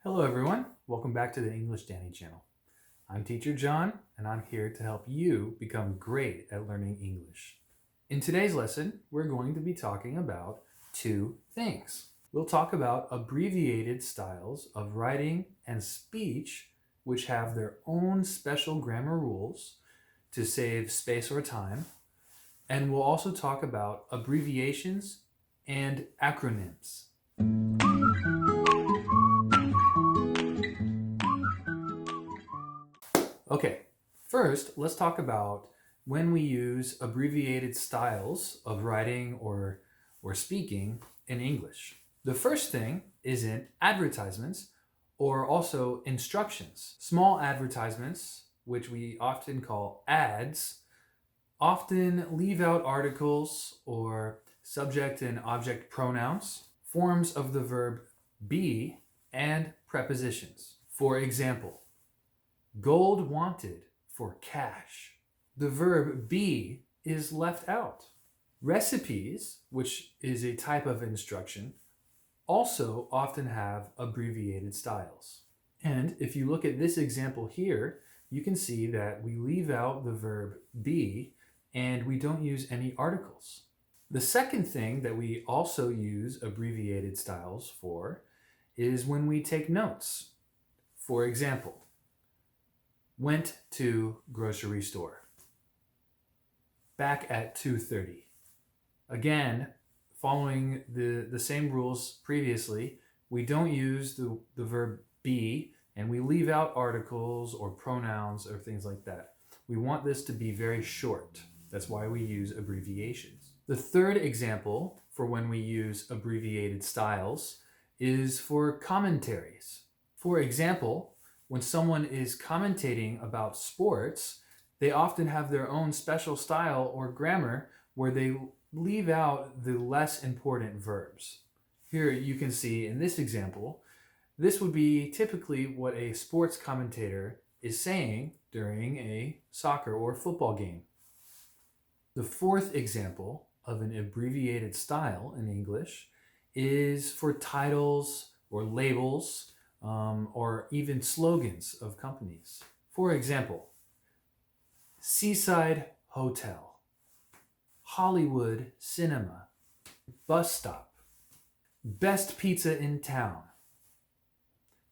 Hello everyone, welcome back to the English Danny channel. I'm Teacher John and I'm here to help you become great at learning English. In today's lesson, we're going to be talking about two things. We'll talk about abbreviated styles of writing and speech which have their own special grammar rules to save space or time. And we'll also talk about abbreviations and acronyms. Okay, first let's talk about when we use abbreviated styles of writing or speaking in English. The first thing is in advertisements or also instructions. Small advertisements, which we often call ads, often leave out articles or subject and object pronouns, forms of the verb be, and prepositions. For example, gold wanted for cash. The verb be is left out. Recipes, which is a type of instruction, also often have abbreviated styles. And if you look at this example here, you can see that we leave out the verb be and we don't use any articles. The second thing that we also use abbreviated styles for is when we take notes. For example, went to grocery store. Back at 2:30. Again, following the same rules previously, we don't use the verb be and we leave out articles or pronouns or things like that. We want this to be very short. That's why we use abbreviations. The third example for when we use abbreviated styles is for commentaries. For example, when someone is commentating about sports, they often have their own special style or grammar where they leave out the less important verbs. Here you can see in this example, this would be typically what a sports commentator is saying during a soccer or football game. The fourth example of an abbreviated style in English is for titles or labels or even slogans of companies. For example, Seaside Hotel, Hollywood Cinema, Bus Stop, Best Pizza in Town.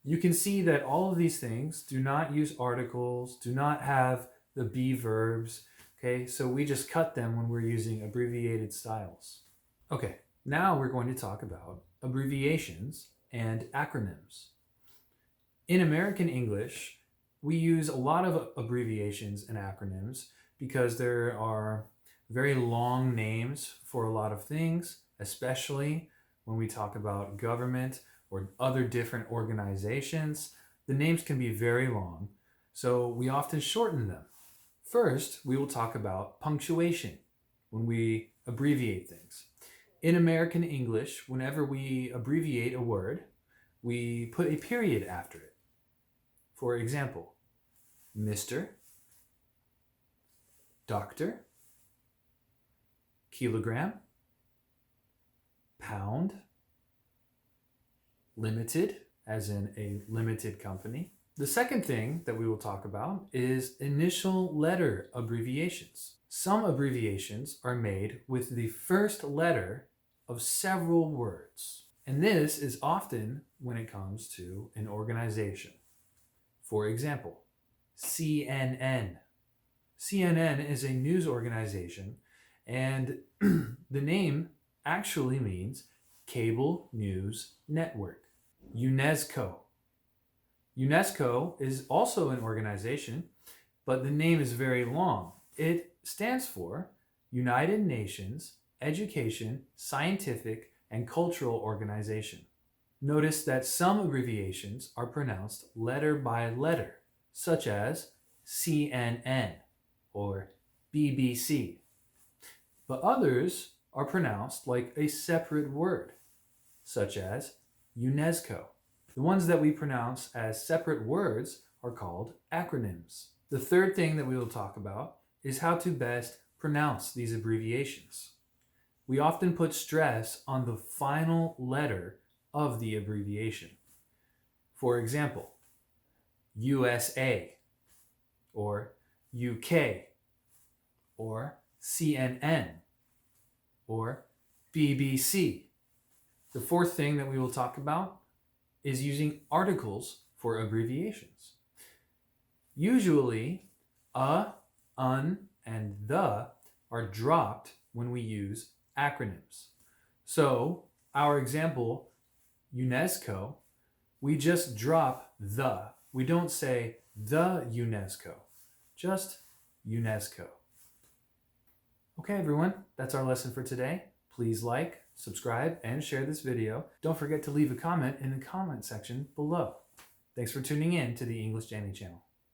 You can see that all of these things do not use articles, do not have the be verbs, okay? So we just cut them when we're using abbreviated styles. Okay, now we're going to talk about abbreviations and acronyms. In American English, we use a lot of abbreviations and acronyms because there are very long names for a lot of things, especially when we talk about government or other different organizations. The names can be very long, so we often shorten them. First, we will talk about punctuation when we abbreviate things. In American English, whenever we abbreviate a word, we put a period after it. For example, Mr., Doctor, kilogram, pound, limited, as in a limited company. The second thing that we will talk about is initial letter abbreviations. Some abbreviations are made with the first letter of several words, and this is often when it comes to an organization. For example, CNN. CNN is a news organization, and the name actually means Cable News Network. UNESCO. UNESCO is also an organization, but the name is very long. It stands for United Nations Education, Scientific, and Cultural Organization. Notice that some abbreviations are pronounced letter by letter, such as CNN or BBC, but others are pronounced like a separate word, such as UNESCO. The ones that we pronounce as separate words are called acronyms. The third thing that we will talk about is how to best pronounce these abbreviations. We often put stress on the final letter of the abbreviation. For example, USA or UK or CNN or BBC. The fourth thing that we will talk about is using articles for abbreviations. Usually, un, and the are dropped when we use acronyms. So, our example, UNESCO, we just drop the. We don't say the UNESCO, just UNESCO. Okay, everyone, that's our lesson for today. Please like, subscribe, and share this video. Don't forget to leave a comment in the comment section below. Thanks for tuning in to the English Jamie channel.